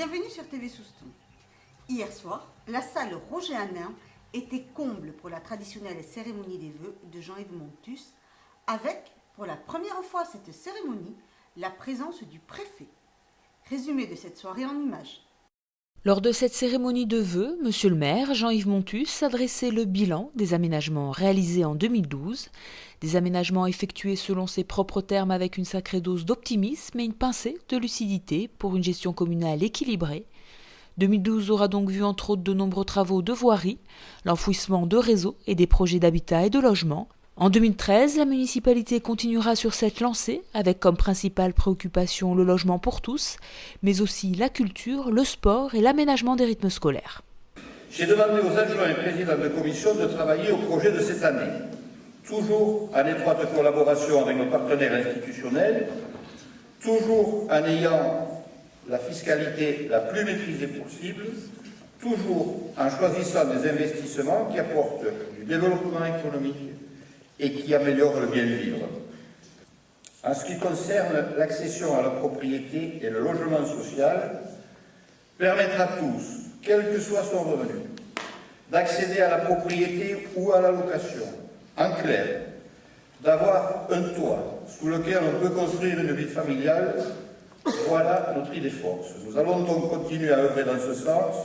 Bienvenue sur TV Souston. Hier soir, la salle Roger Hanin était comble pour la traditionnelle cérémonie des vœux de Jean-Yves Montus, avec, pour la première fois à cette cérémonie, la présence du préfet. Résumé de cette soirée en images. Lors de cette cérémonie de vœux, Monsieur le maire, Jean-Yves Montus, adressait le bilan des aménagements réalisés en 2012, des aménagements effectués selon ses propres termes avec une sacrée dose d'optimisme et une pincée de lucidité pour une gestion communale équilibrée. 2012 aura donc vu entre autres de nombreux travaux de voirie, l'enfouissement de réseaux et des projets d'habitat et de logement. En 2013, la municipalité continuera sur cette lancée avec comme principale préoccupation le logement pour tous, mais aussi la culture, le sport et l'aménagement des rythmes scolaires. J'ai demandé aux adjoints et présidents de commission de travailler au projet de cette année, toujours en étroite collaboration avec nos partenaires institutionnels, toujours en ayant la fiscalité la plus maîtrisée possible, toujours en choisissant des investissements qui apportent du développement économique et qui améliorent le bien-vivre. En ce qui concerne l'accession à la propriété et le logement social, permettre à tous, quel que soit son revenu, d'accéder à la propriété ou à la location, en clair, d'avoir un toit sous lequel on peut construire une vie familiale, voilà notre idée force. Nous allons donc continuer à œuvrer dans ce sens,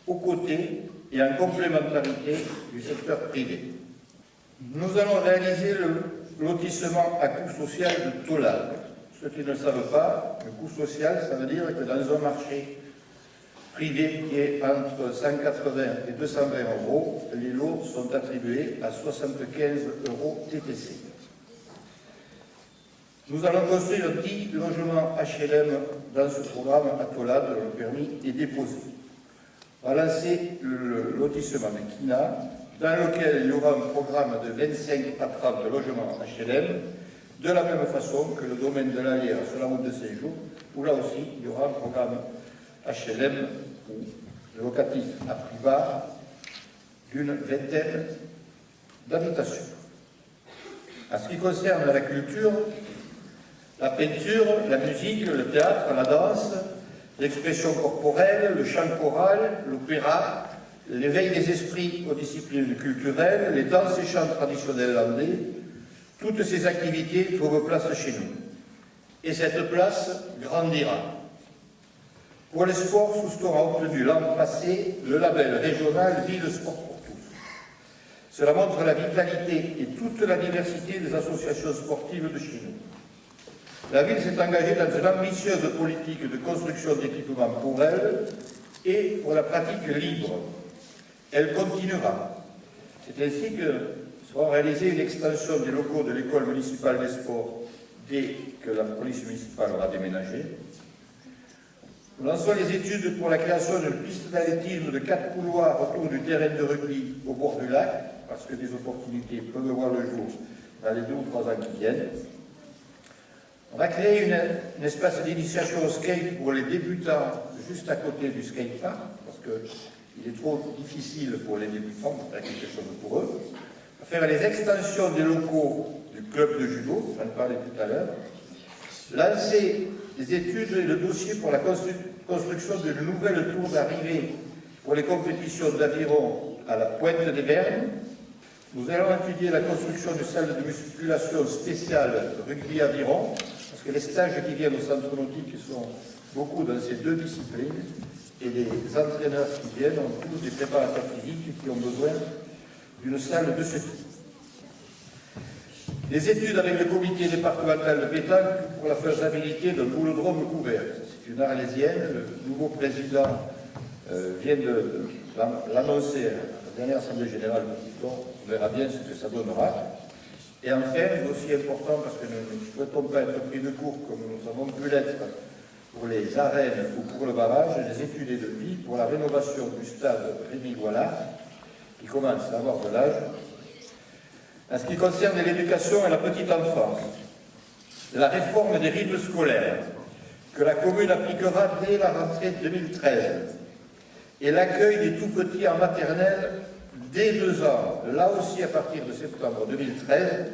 aux côtés et en complémentarité du secteur privé. Nous allons réaliser le lotissement à coût social de Tolade. Ceux qui ne le savent pas, le coût social, ça veut dire que dans un marché privé qui est entre 180 et 220 euros, les lots sont attribués à 75 euros TTC. Nous allons construire 10 logements HLM dans ce programme à Tolade, le permis est déposé. On va lancer le lotissement de Kina, dans lequel il y aura un programme de 25 à 30 logements HLM, de la même façon que le domaine de l'Allière sur la route de Saint-Jean, où là aussi il y aura un programme HLM ou locatif à prix bas d'une vingtaine d'habitations. En ce qui concerne la culture, la peinture, la musique, le théâtre, la danse, l'expression corporelle, le chant choral, l'opéra, l'éveil des esprits aux disciplines culturelles, les danses et chants traditionnels landais, toutes ces activités trouvent place chez nous. Et cette place grandira. Pour les sports, Souston a obtenu l'an passé le label régional Ville Sport pour tous. Cela montre la vitalité et toute la diversité des associations sportives de chez nous. La ville s'est engagée dans une ambitieuse politique de construction d'équipements pour elle et pour la pratique libre. Elle continuera. C'est ainsi que sera réalisée une extension des locaux de l'école municipale des sports dès que la police municipale aura déménagé. Nous lançons les études pour la création d'une piste d'athlétisme de 4 couloirs autour du terrain de rugby au bord du lac, parce que des opportunités peuvent voir le jour dans les 2 ou 3 ans qui viennent. On va créer un espace d'initiation au skate pour les débutants juste à côté du skatepark, parce qu'il est trop difficile pour les débutants de faire quelque chose pour eux. On va faire les extensions des locaux du club de judo, j'en parlais tout à l'heure. Lancer les études et le dossier pour la construction d'une nouvelle tour d'arrivée pour les compétitions d'aviron à la Pointe des Vernes. Nous allons étudier la construction d'une salle de musculation spéciale rugby-aviron, parce que les stages qui viennent au centre nautique sont beaucoup dans ces 2 disciplines, et les entraîneurs qui viennent ont tous des préparateurs physiques qui ont besoin d'une salle de ce type. Les études avec le comité départemental de pétanque pour la faisabilité d'un boulodrome couvert. C'est une arlésienne, le nouveau président vient de l'annoncer à la dernière assemblée générale de Souston. On verra bien ce que ça donnera. Et enfin, aussi important, parce que nous ne souhaitons pas être pris de court comme nous avons pu l'être pour les arènes ou pour le barrage, les études et devis pour la rénovation du stade Rémy-Goilard, qui commence à avoir de l'âge. En ce qui concerne l'éducation et la petite enfance, la réforme des rythmes scolaires que la commune appliquera dès la rentrée 2013 et l'accueil des tout-petits en maternelle dès 2 ans, là aussi à partir de septembre 2013,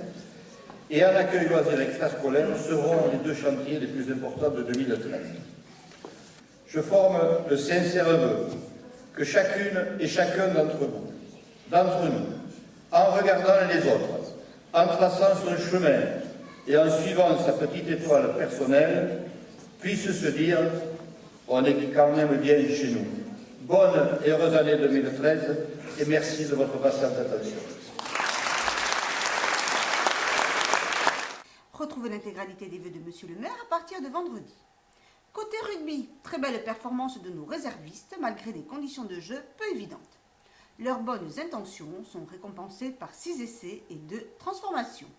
et en accueil loisir extrascolaire seront les 2 chantiers les plus importants de 2013. je forme le sincère vœu que chacune et chacun d'entre nous, en regardant les autres, en traçant son chemin et en suivant sa petite étoile personnelle, puisse se dire « on est quand même bien chez nous ». Bonne et heureuse année 2013 et merci de votre patiente attention. Retrouvez l'intégralité des vœux de Monsieur le maire à partir de vendredi. Côté rugby, très belle performance de nos réservistes malgré des conditions de jeu peu évidentes. Leurs bonnes intentions sont récompensées par 6 essais et 2 transformations.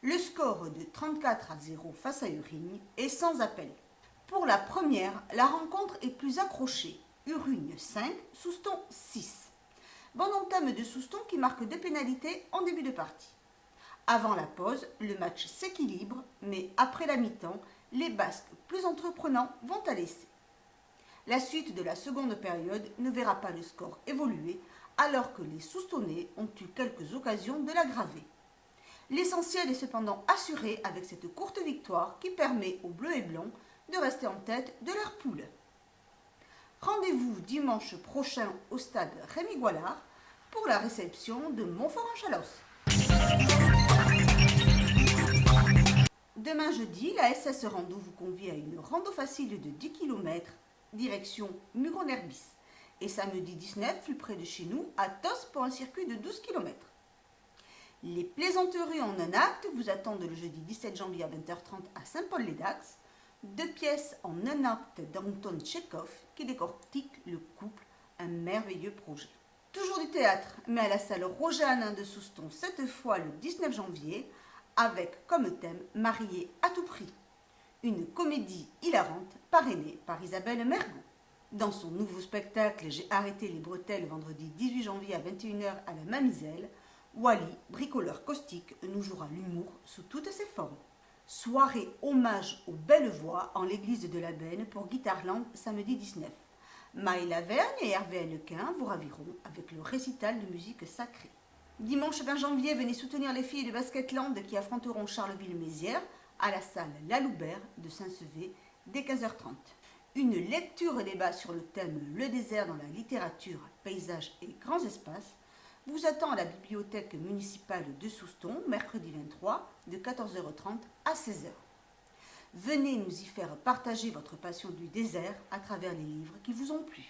Le score de 34-0 face à Urigne est sans appel. Pour la première, la rencontre est plus accrochée. Urigne 5, Souston 6. Bon entame de Souston qui marque 2 pénalités en début de partie. Avant la pause, le match s'équilibre, mais après la mi-temps, les Basques plus entreprenants vont à l'essai. La suite de la seconde période ne verra pas le score évoluer, alors que les Soustonnais ont eu quelques occasions de l'aggraver. L'essentiel est cependant assuré avec cette courte victoire qui permet aux Bleus et Blancs de rester en tête de leur poule. Rendez-vous dimanche prochain au stade Rémy-Goillard pour la réception de Montfort-en-Chalosse. Demain jeudi, la SS Rando vous convie à une rando facile de 10 km, direction Mugon-Herbis. Et samedi 19, plus près de chez nous, à Tos pour un circuit de 12 km. Les plaisanteries en un acte vous attendent le jeudi 17 janvier à 20h30 à Saint-Paul-les-Dax. 2 pièces en un acte d'Anton Tchekhov qui décortique le couple, un merveilleux projet. Toujours du théâtre, mais à la salle Roger Hanin de Souston, cette fois le 19 janvier, avec comme thème Marié à tout prix. Une comédie hilarante parrainée par Isabelle Mergo. Dans son nouveau spectacle J'ai arrêté les bretelles vendredi 18 janvier à 21h à la Mamiselle, Wally, bricoleur caustique, nous jouera l'humour sous toutes ses formes. Soirée hommage aux belles voix en l'église de la Benne pour Guitarland samedi 19. Maï Lavergne et Hervé Hennequin vous raviront avec le récital de musique sacrée. Dimanche 20 janvier, venez soutenir les filles de Basketland qui affronteront Charleville-Mézières à la salle La Loubert de Saint-Sevé dès 15h30. Une lecture-débat sur le thème Le désert dans la littérature, paysages et grands espaces vous attend à la bibliothèque municipale de Souston, mercredi 23, de 14h30 à 16h. Venez nous y faire partager votre passion du désert à travers les livres qui vous ont plu.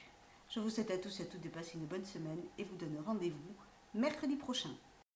Je vous souhaite à tous et à toutes de passer une bonne semaine et vous donne rendez-vous mercredi prochain.